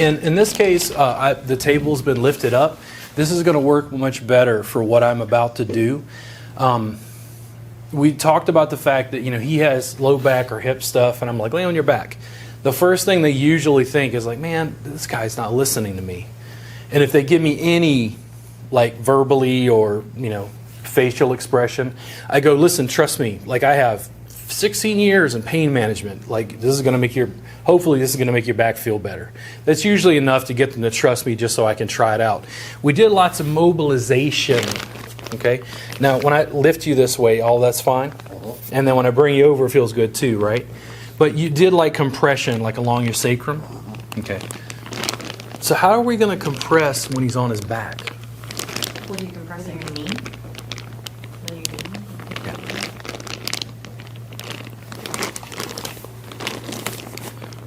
In this case, the table's been lifted up. This is going to work much better for what I'm about to do. We talked about the fact that he has low back or hip stuff, and I'm like, lay on your back. The first thing they usually think is like, man, this guy's not listening to me. And if they give me any, like verbally or facial expression, I go, listen, trust me. Like I have 16 years in pain management. Like this is going to make hopefully this is going to make your back feel better. That's usually enough to get them to trust me just so I can try it out. We did lots of mobilization. Okay. Now when I lift you this way, all that's fine. And then when I bring you over, it feels good too, right? But you did like compression, like along your sacrum. Okay. So how are we going to compress when he's on his back? What are you compressing? Your knee? Yeah.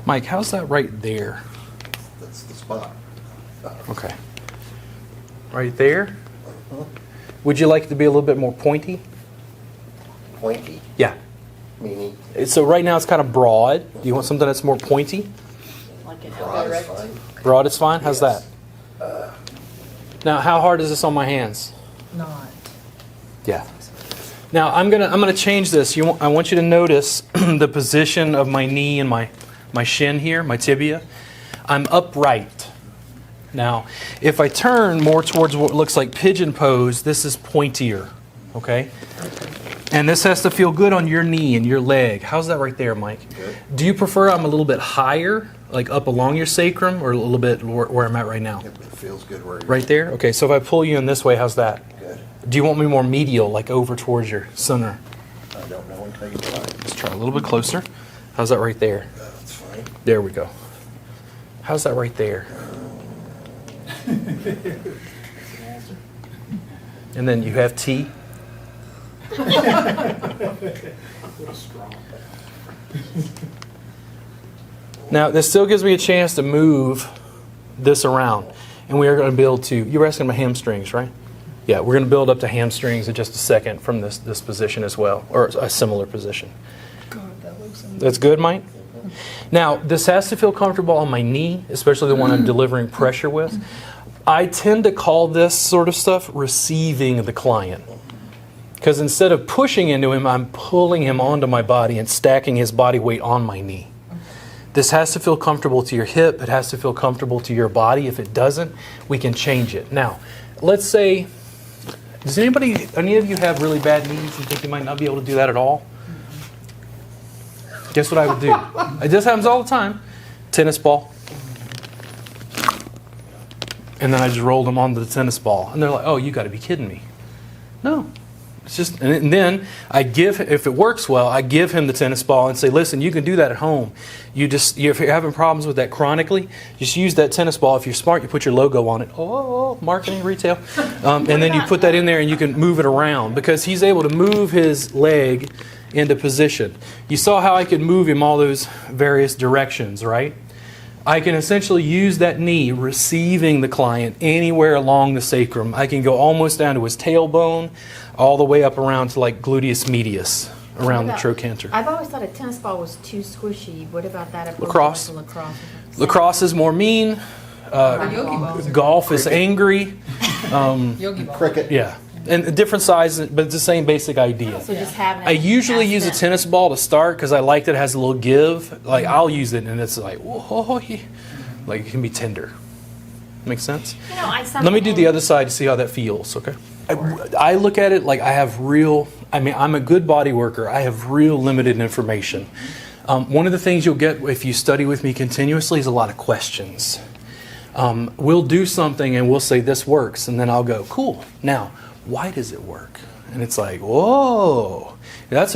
Mike, how's that right there? That's the spot. Okay. Right there? Would you like it to be a little bit more pointy? Pointy? Yeah. Meaning? So right now it's kind of broad. Do you want something that's more pointy? Like an Broad is elbow. fine. Broad is fine? How's Yes. that? Now, how hard is this on my hands? Not. Yeah. Now, I'm gonna change this. I want you to notice the position of my knee and my shin here, my tibia. I'm upright. Now, if I turn more towards what looks like pigeon pose, this is pointier, okay? And this has to feel good on your knee and your leg. How's that right there, Mike? Good. Do you prefer I'm a little bit higher, like up along your sacrum, or a little bit where I'm at right now? It feels good where you're Right there? Okay, so if I pull you in this way, how's that? good. Do you want me more medial, like over towards your center? I don't know until you try. Let's try a little bit closer. How's that right there? That's fine. There we go. How's that right there? And then you have T. Now, this still gives me a chance to move this around. And we are going to build to, you were asking about hamstrings, right? Yeah, we're going to build up to hamstrings in just a second from this position as well, or a similar position. That's good, Mike? Now, this has to feel comfortable on my knee, especially the one I'm delivering pressure with. I tend to call this sort of stuff receiving the client. Because instead of pushing into him, I'm pulling him onto my body and stacking his body weight on my knee. This has to feel comfortable to your hip. It has to feel comfortable to your body. If it doesn't, we can change it. Now, let's say, does any of you have really bad knees and think you might not be able to do that at all? Guess what I would do? This happens all the time. Tennis ball. And then I just rolled them onto the tennis ball. And they're like, oh, you got to be kidding me. No. It's just, and then if it works well, I give him the tennis ball and say, listen, you can do that at home. If you're having problems with that chronically, just use that tennis ball. If you're smart, you put your logo on it. Oh, marketing, retail. And then you put that in there and you can move it around because he's able to move his leg into position. You saw how I could move him all those various directions, right? I can essentially use that knee receiving the client anywhere along the sacrum. I can go almost down to his tailbone, all the way up around to like gluteus medius, around the trochanter. I've always thought a tennis ball was too squishy. What about that? If Lacrosse. we're like lacrosse. Lacrosse is more mean. Golf is angry. Cricket. Yeah. And different sizes, but it's the same basic idea. So just having I usually use a accent. tennis ball to start because I like that it has a little give. Like I'll use it and it's like, whoa, like it can be tender. Make sense? Let me do the other side to see how that feels, okay? I look at it like I'm a good body worker. I have real limited information. One of the things you'll get if you study with me continuously is a lot of questions. We'll do something and we'll say this works and then I'll go, cool. Now, why does it work? And it's like, whoa, that's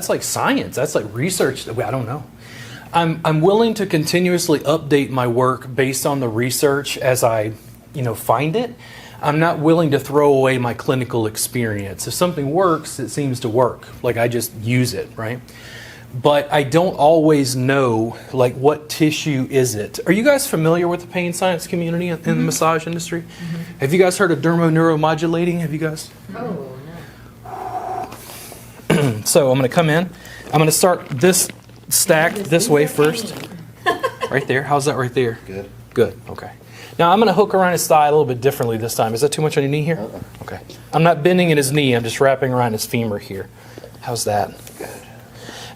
like science. That's like research. I don't know. I'm willing to continuously update my work based on the research as I, find it. I'm not willing to throw away my clinical experience. If something works, it seems to work. Like I just use it, right? But I don't always know, like, what tissue is it? Are you guys familiar with the pain science community in the massage industry? Mm-hmm. Have you guys heard of dermoneuromodulating? Have you guys? Oh, no. So I'm going to come in. I'm going to start this stacked this way first. Right there. How's that right there? Good. Good, okay. Now I'm going to hook around his thigh a little bit differently this time. Is that too much on your knee here? Okay. I'm not bending in his knee, I'm just wrapping around his femur here. How's that? Good.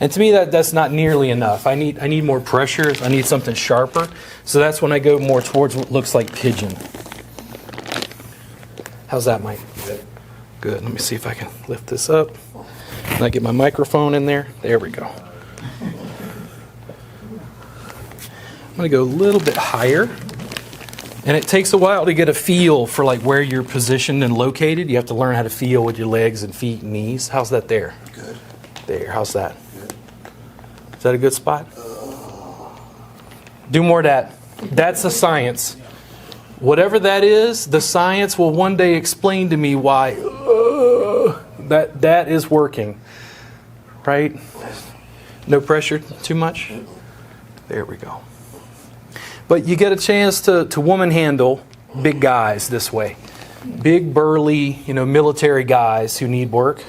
And to me that's not nearly enough. I need more pressure, I need something sharper. So that's when I go more towards what looks like pigeon. How's that, Mike? Good. Good, let me see if I can lift this up. And I get my microphone in there. There we go. I'm going to go a little bit higher. And it takes a while to get a feel for like where you're positioned and located. You have to learn how to feel with your legs and feet and knees. How's that there? Good. There, how's that? Good. Is that a good spot? Do more of that. That's a science. Whatever that is, the science will one day explain to me why that is working. Right? No pressure too much? There we go. But you get a chance to woman handle big guys this way. Big, burly, military guys who need work.